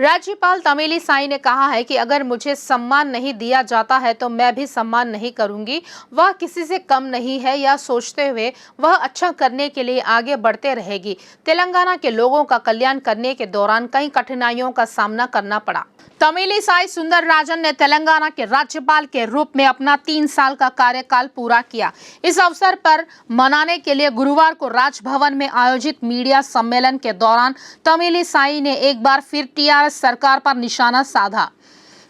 राज्यपाल तमिलिसाई ने कहा है कि अगर मुझे सम्मान नहीं दिया जाता है तो मैं भी सम्मान नहीं करूंगी। वह किसी से कम नहीं है, यह सोचते हुए वह अच्छा करने के लिए आगे बढ़ते रहेगी। तेलंगाना के लोगों का कल्याण करने के दौरान कई कठिनाइयों का सामना करना पड़ा। तमिलिसाई सुंदरराजन ने तेलंगाना के राज्यपाल के रूप में अपना 3 साल का कार्यकाल पूरा किया। इस अवसर पर मनाने के लिए गुरुवार को राजभवन में आयोजित मीडिया सम्मेलन के दौरान तमिलिसाई ने एक बार फिर टीआरएस सरकार पर निशाना साधा।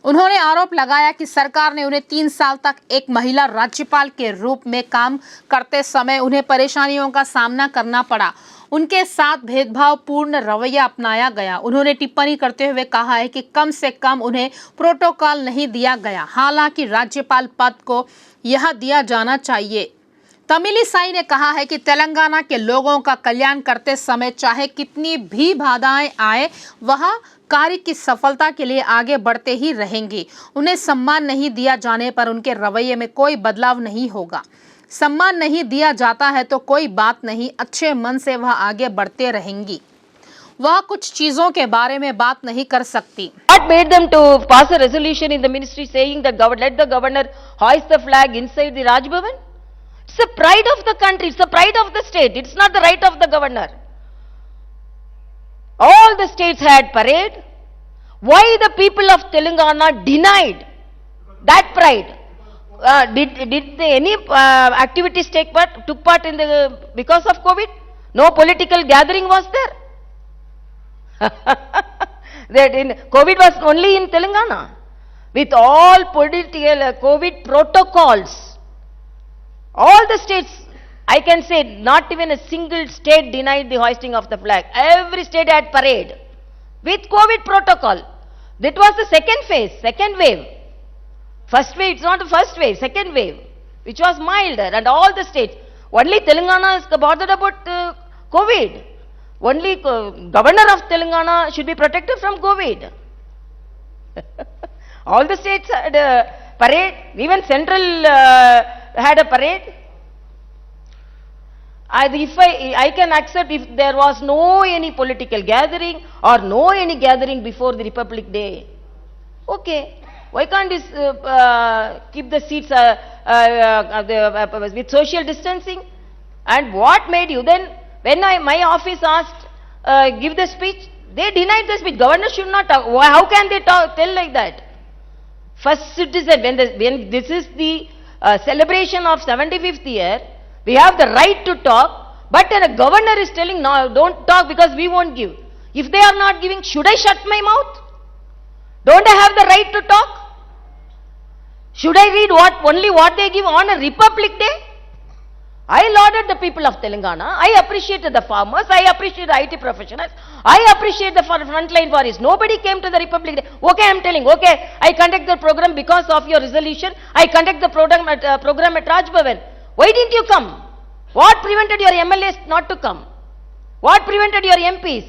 उन्होंने आरोप लगाया कि सरकार ने उन्हें 3 साल तक एक महिला राज्यपाल के रूप में काम करते समय उन्हें परेशानियों का सामना करना पड़ा। उनके साथ भेदभावपूर्ण रवैया अपनाया गया। उन्होंने टिप्पणी करते हुए कहा है कि कम से कम उन्हें प्रोटोकॉल नहीं दिया गया, हालांकि राज्यपाल पद को यह दिया जाना चाहिए। तमिलिसाई ने कहा है कि तेलंगाना के लोगों का कल्याण करते समय चाहे कितनी भी बाधाएं आए, वह कार्य की सफलता के लिए आगे बढ़ते ही रहेंगे। उन्हें सम्मान नहीं दिया जाने पर उनके रवैये में कोई बदलाव नहीं होगा। सम्मान नहीं दिया जाता है तो कोई बात नहीं, अच्छे मन से वह आगे बढ़ते रहेंगी। वह कुछ चीजों के बारे में बात नहीं कर सकती। What made them to pass a resolution in the ministry saying that let the governor hoist the flag inside the Raj Bhavan? It's the pride of the country, it's the pride of the state, it's not the right of the governor. All the states had parade. Why the people of Telangana denied that pride? Did any activities took part in because of COVID? No political gathering was there. COVID was only in Telangana with all political COVID protocols. All the states, I can say, not even a single state denied the hoisting of the flag. Every state had parade with COVID protocol. That was the second phase, second wave. First wave, it's not the first wave, second wave, which was milder, and all the states. Only Telangana is bothered about COVID. Only governor of Telangana should be protected from COVID. All the states had a parade, even central had a parade. I can accept if there was no any political gathering or no any gathering before the Republic Day. Okay. Why can't this keep the seats with social distancing? And what made you then, when my office asked give the speech, they denied the speech. Governor should not talk. How can they tell like that? First citizen, when this is the celebration of 75th year, we have the right to talk, but the governor is telling, no, don't talk because we won't give. If they are not giving, should I shut my mouth? Don't I have the right to talk? Should I read only what they give on a Republic Day? I lauded the people of Telangana. I appreciated the farmers. I appreciate the IT professionals. I appreciate the frontline warriors. Nobody came to the Republic Day. Okay, I am telling. Okay, I conduct the program because of your resolution. I conduct the program at Raj Bhavan. Why didn't you come? What prevented your MLAs not to come? What prevented your MPs?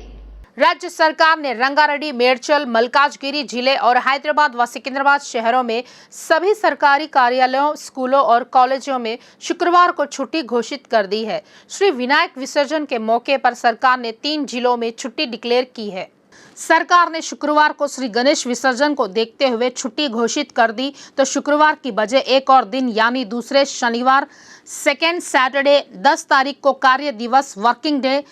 राज्य सरकार ने रंगारेड्डी, मेडचल, मल्काजगिरी जिले और हैदराबाद व सिकंदराबाद शहरों में सभी सरकारी कार्यालयों, स्कूलों और कॉलेजों में शुक्रवार को छुट्टी घोषित कर दी है। श्री विनायक विसर्जन के मौके पर सरकार ने 3 जिलों में छुट्टी डिक्लेयर की है। सरकार ने शुक्रवार को श्री गणेश विसर्जन को देखते हुए छुट्टी घोषित कर दी, तो शुक्रवार की बजाय एक और दिन यानी दूसरे शनिवार, सेकेंड सैटरडे 10 तारीख को कार्य दिवस वर्किंग डे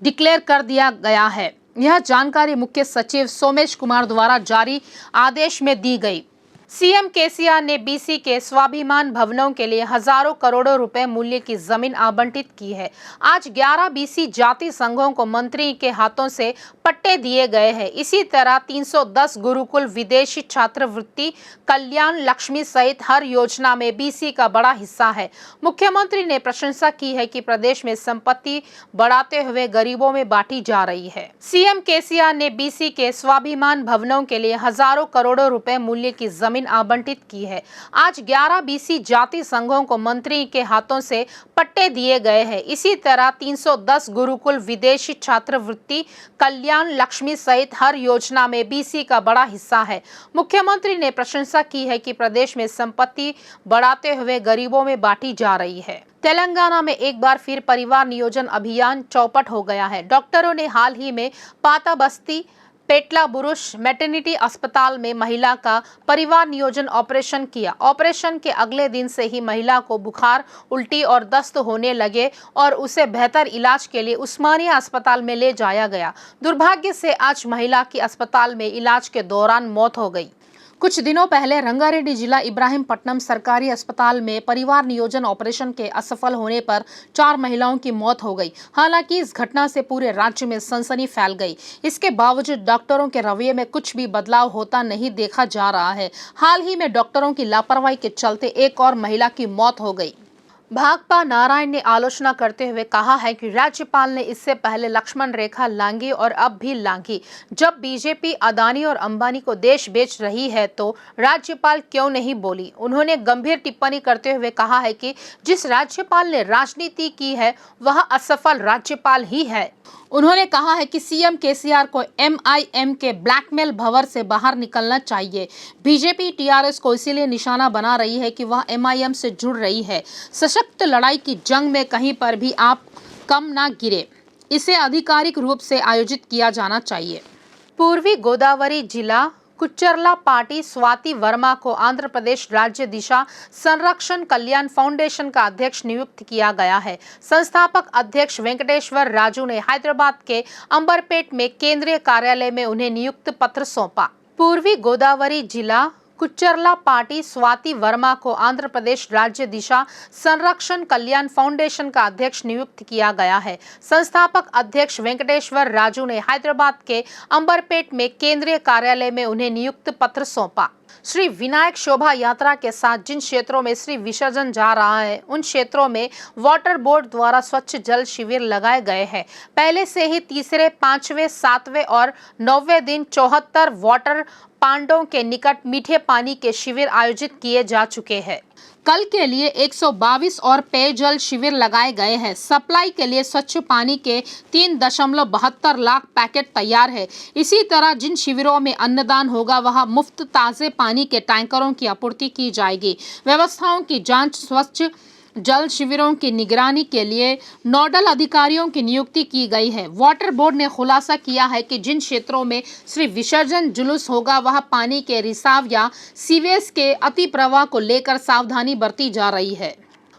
डिक्लेयर कर दिया गया है। यह जानकारी मुख्य सचिव सोमेश कुमार द्वारा जारी आदेश में दी गई। सीएम केसीआर ने बीसी के स्वाभिमान भवनों के लिए हजारों करोड़ों रुपए मूल्य की जमीन आवंटित की है। आज 11 बीसी जाति संघों को मंत्री के हाथों से पट्टे दिए गए हैं। इसी तरह 310 गुरुकुल, विदेशी छात्रवृत्ति, कल्याण लक्ष्मी सहित हर योजना में बीसी का बड़ा हिस्सा है। मुख्यमंत्री ने प्रशंसा की है कि प्रदेश में संपत्ति बढ़ाते हुए गरीबों में बांटी जा रही है। सीएम केसीआर ने बीसी के स्वाभिमान भवनों के लिए हजारों करोड़ों रुपए मूल्य की जमीन आवंटित की है। आज 11 बीसी जाति संघों को मंत्री के हाथों से पट्टे दिए गए हैं। इसी तरह 310 गुरुकुल, विदेशी छात्रवृत्ति, कल्याण लक्ष्मी सहित हर योजना में बीसी का बड़ा हिस्सा है। मुख्यमंत्री ने प्रशंसा की है कि प्रदेश में संपत्ति बढ़ाते हुए गरीबों में बांटी जा रही है। तेलंगाना में एक बार फिर परिवार नियोजन अभियान चौपट हो गया है। डॉक्टरों ने हाल ही में पाता बस्ती, पेटला बुरुष मैटरनिटी अस्पताल में महिला का परिवार नियोजन ऑपरेशन किया। ऑपरेशन के अगले दिन से ही महिला को बुखार, उल्टी और दस्त होने लगे और उसे बेहतर इलाज के लिए उस्मानिया अस्पताल में ले जाया गया। दुर्भाग्य से आज महिला की अस्पताल में इलाज के दौरान मौत हो गई। कुछ दिनों पहले रंगारेड्डी जिला इब्राहिमपट्टनम सरकारी अस्पताल में परिवार नियोजन ऑपरेशन के असफल होने पर 4 महिलाओं की मौत हो गई। हालांकि इस घटना से पूरे राज्य में सनसनी फैल गई। इसके बावजूद डॉक्टरों के रवैये में कुछ भी बदलाव होता नहीं देखा जा रहा है। हाल ही में डॉक्टरों की लापरवाही के चलते एक और महिला की मौत हो गई। भाकपा नारायण ने आलोचना करते हुए कहा है कि राज्यपाल ने इससे पहले लक्ष्मण रेखा लांघी और अब भी लांघी। जब बीजेपी अदानी और अंबानी को देश बेच रही है तो राज्यपाल क्यों नहीं बोली। उन्होंने गंभीर टिप्पणी करते हुए कहा है कि जिस राज्यपाल ने राजनीति की है वह असफल राज्यपाल ही है। उन्होंने कहा है कि सीएम केसीआर को एमआईएम के ब्लैकमेल भंवर से बाहर निकलना चाहिए। बीजेपी टीआरएस को इसीलिए निशाना बना रही है कि वह एमआईएम से जुड़ रही है। सशक्त लड़ाई की जंग में कहीं पर भी आप कम ना गिरे। इसे आधिकारिक रूप से आयोजित किया जाना चाहिए। पूर्वी गोदावरी जिला कुच्चरला पार्टी स्वाति वर्मा को आंध्र प्रदेश राज्य दिशा संरक्षण कल्याण फाउंडेशन का अध्यक्ष नियुक्त किया गया है। संस्थापक अध्यक्ष वेंकटेश्वर राजू ने हैदराबाद के अंबरपेट में केंद्रीय कार्यालय में उन्हें नियुक्त पत्र सौंपा। पूर्वी गोदावरी जिला कुच्चरला पार्टी स्वाति वर्मा को आंध्र प्रदेश राज्य दिशा संरक्षण कल्याण फाउंडेशन का अध्यक्ष नियुक्त किया गया है। संस्थापक अध्यक्ष वेंकटेश्वर राजू ने हैदराबाद के अंबरपेट में केंद्रीय कार्यालय में उन्हें नियुक्त पत्र सौंपा। श्री विनायक शोभा यात्रा के साथ जिन क्षेत्रों में श्री विसर्जन जा रहा है उन क्षेत्रों में वाटर बोर्ड द्वारा स्वच्छ जल शिविर लगाए गए हैं। पहले से ही तीसरे, 5वें, 7वें और 9वें दिन 74 वाटर पांडों के निकट मीठे पानी के शिविर आयोजित किए जा चुके हैं। कल के लिए 122 और पेयजल शिविर लगाए गए हैं। सप्लाई के लिए स्वच्छ पानी के 3.72 लाख पैकेट तैयार है। इसी तरह जिन शिविरों में अन्नदान होगा वहां मुफ्त ताजे पानी के टैंकरों की आपूर्ति की जाएगी। व्यवस्थाओं की जांच, स्वच्छ जल शिविरों की निगरानी के लिए नोडल अधिकारियों की नियुक्ति की गई है। वाटर बोर्ड ने खुलासा किया है कि जिन क्षेत्रों में श्री विसर्जन जुलूस होगा वहां पानी के रिसाव या सीवेज के अति प्रवाह को लेकर सावधानी बरती जा रही है।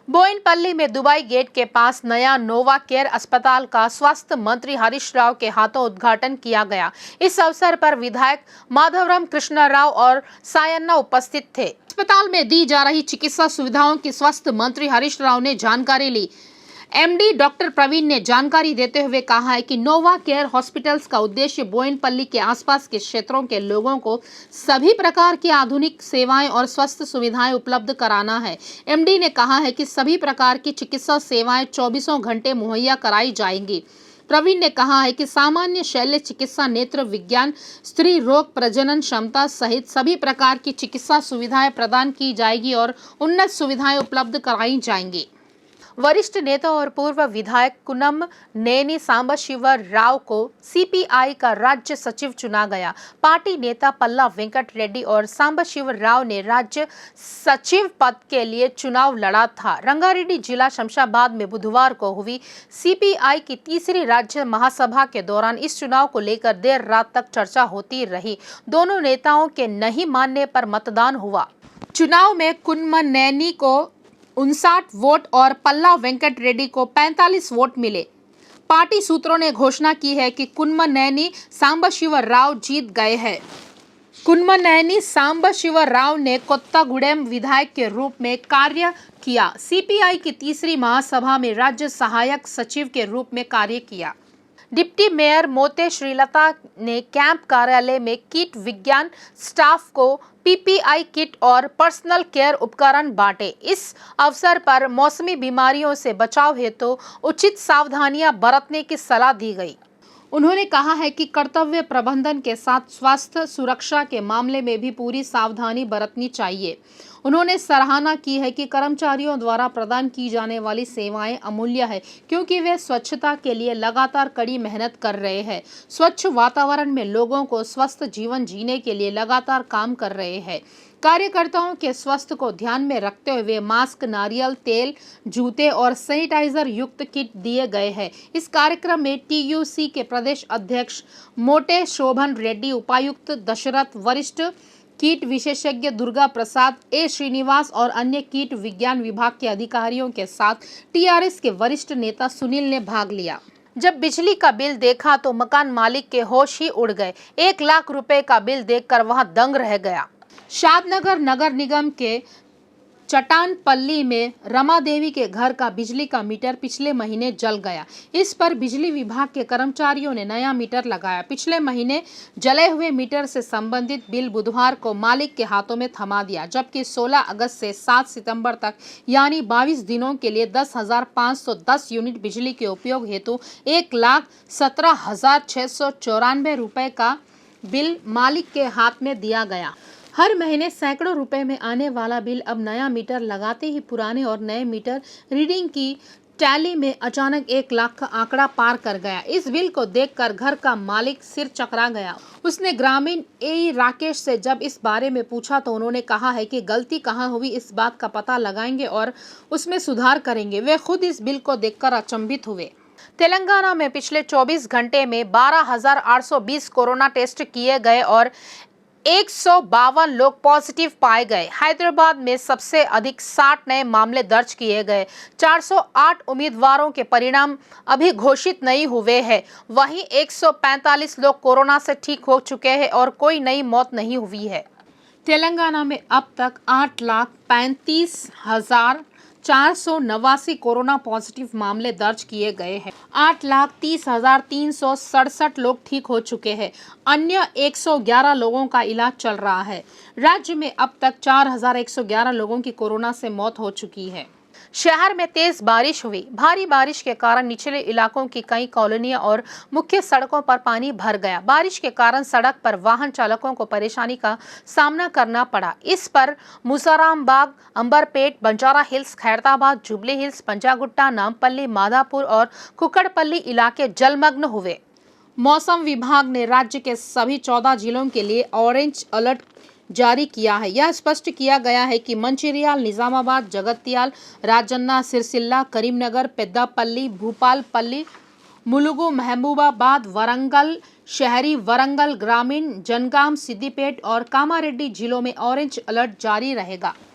बोयनपल्ली में दुबई गेट के पास नया नोवा केयर अस्पताल का स्वास्थ्य मंत्री हरीश राव के हाथों उद्घाटन किया गया। इस अवसर पर विधायक माधवराम कृष्ण राव और सायन्ना उपस्थित थे। अस्पताल में दी जा रही चिकित्सा सुविधाओं की स्वास्थ्य मंत्री हरीश राव ने जानकारी ली। एमडी डॉक्टर प्रवीण ने जानकारी देते हुए कहा है कि नोवा केयर हॉस्पिटल्स का उद्देश्य बोयनपल्ली के आसपास के क्षेत्रों के लोगों को सभी प्रकार की आधुनिक सेवाएं और स्वास्थ्य सुविधाएं उपलब्ध कराना है। एमडी ने कहा है कि सभी प्रकार की चिकित्सा सेवाएं 24 घंटे मुहैया कराई जाएंगी। प्रवीण ने कहा है कि सामान्य शल्य चिकित्सा, नेत्र विज्ञान, स्त्री रोग प्रजनन क्षमता सहित सभी प्रकार की चिकित्सा सुविधाएं प्रदान की जाएगी और उन्नत सुविधाएं उपलब्ध कराई जाएंगी। वरिष्ठ नेता और पूर्व विधायक कुन्नम नेनी सांबशिव राव को सीपीआई का राज्य सचिव चुना गया। पार्टी नेता पल्ला वेंकट रेड्डी और सांबशिव राव ने राज्य सचिव पद के लिए चुनाव लड़ा था। रंगारेड्डी जिला शमशाबाद में बुधवार को हुई सीपीआई की तीसरी राज्य महासभा के दौरान इस चुनाव को लेकर देर रात तक चर्चा होती रही। दोनों नेताओं के नहीं मानने पर मतदान हुआ। चुनाव में कुन्नम नैनी को 59 वोट और पल्ला वेंकट रेड्डी को 45 वोट मिले। पार्टी सूत्रों ने घोषणा की है कि कुन्नम नैनी सांबशिव राव जीत गए हैं। कुन्नम नैनी सांबशिव राव ने कोत्तागुडेम विधायक के रूप में कार्य किया। सीपीआई की तीसरी महासभा में राज्य सहायक सचिव के रूप में कार्य किया। डिप्टी मेयर मोते श्रीलता ने कैंप कार्यालय में कीट विज्ञान स्टाफ को पीपीआई किट और पर्सनल केयर उपकरण बांटे। इस अवसर पर मौसमी बीमारियों से बचाव हेतु उचित सावधानियां बरतने की सलाह दी गई। उन्होंने कहा है कि कर्तव्य प्रबंधन के साथ स्वास्थ्य सुरक्षा के मामले में भी पूरी सावधानी बरतनी चाहिए। उन्होंने सराहना की है कि कर्मचारियों द्वारा प्रदान की जाने वाली सेवाएं अमूल्य है, क्योंकि वे स्वच्छता के लिए लगातार कड़ी मेहनत कर रहे हैं। स्वच्छ वातावरण में लोगों को स्वस्थ जीवन जीने के लिए लगातार काम कर रहे हैं। कार्यकर्ताओं के स्वास्थ्य को ध्यान में रखते हुए मास्क, नारियल तेल, जूते और सैनिटाइजर युक्त किट दिए गए हैं। इस कार्यक्रम में टीयूसी के प्रदेश अध्यक्ष मोटे शोभन रेड्डी, उपायुक्त दशरथ, वरिष्ठ कीट विशेषज्ञ दुर्गा प्रसाद, ए श्रीनिवास और अन्य कीट विज्ञान विभाग के अधिकारियों के साथ टीआरएस के वरिष्ठ नेता सुनील ने भाग लिया। जब बिजली का बिल देखा तो मकान मालिक के होश ही उड़ गए। 1 लाख रुपए का बिल देखकर वहां दंग रह गया। शादनगर नगर निगम के चटानपल्ली में रमा देवी के घर का बिजली का मीटर पिछले महीने जल गया। इस पर बिजली विभाग के कर्मचारियों ने नया मीटर लगाया। पिछले महीने जले हुए मीटर से संबंधित बिल बुधवार को मालिक के हाथों में थमा दिया, जबकि 16 अगस्त से 7 सितंबर तक यानी 22 दिनों के लिए 10,510 यूनिट बिजली के उपयोग हेतु 1,17,694 रुपए का बिल मालिक के हाथ में दिया गया। हर महीने सैकड़ों रुपए में आने वाला बिल अब नया मीटर लगाते ही पुराने और नए मीटर रीडिंग की टैली में अचानक 1 लाख का आंकड़ा पार कर गया। इस बिल को देखकर घर का मालिक सिर चकरा गया। उसने ग्रामीण एई राकेश से जब इस बारे में पूछा तो उन्होंने कहा है कि गलती कहाँ हुई इस बात का पता लगाएंगे और उसमें सुधार करेंगे। वे खुद इस बिल को देखकर अचंभित हुए। तेलंगाना में पिछले 24 घंटे में 12,820 कोरोना टेस्ट किए गए और 152 लोग पॉजिटिव पाए गए। हैदराबाद में सबसे अधिक 60 नए मामले दर्ज किए गए। 408 उम्मीदवारों के परिणाम अभी घोषित नहीं हुए हैं। वहीं 145 लोग कोरोना से ठीक हो चुके हैं और कोई नई मौत नहीं हुई है। तेलंगाना में अब तक 8,35,489 कोरोना पॉजिटिव मामले दर्ज किए गए हैं। 8,30,367 लोग ठीक हो चुके हैं। अन्य 111 लोगों का इलाज चल रहा है। राज्य में अब तक 4,111 लोगों की कोरोना से मौत हो चुकी है। शहर में तेज बारिश हुई। भारी बारिश के कारण निचले इलाकों की कई कॉलोनियां और मुख्य सड़कों पर पानी भर गया। बारिश के कारण सड़क पर वाहन चालकों को परेशानी का सामना करना पड़ा। इस पर Musarambagh, Amberpet, Banjara Hills, Khairatabad, Jubilee Hills, Panjagutta, Nampally, Madhapur और कुकड़पल्ली इलाके जलमग्न हुए। मौसम विभाग ने राज्य के सभी 14 जिलों के लिए ऑरेंज अलर्ट जारी किया है। यह स्पष्ट किया गया है कि मंचिरियाल, निजामाबाद, जगत्याल, राजन्ना, सिरसिल्ला, करीमनगर, पेद्दापल्ली, भूपालपल्ली, मुलुगु, महबूबाबाद, वरंगल शहरी, वरंगल ग्रामीण, जनगाम, सिद्दीपेट और कामारेड्डी जिलों में ऑरेंज अलर्ट जारी रहेगा।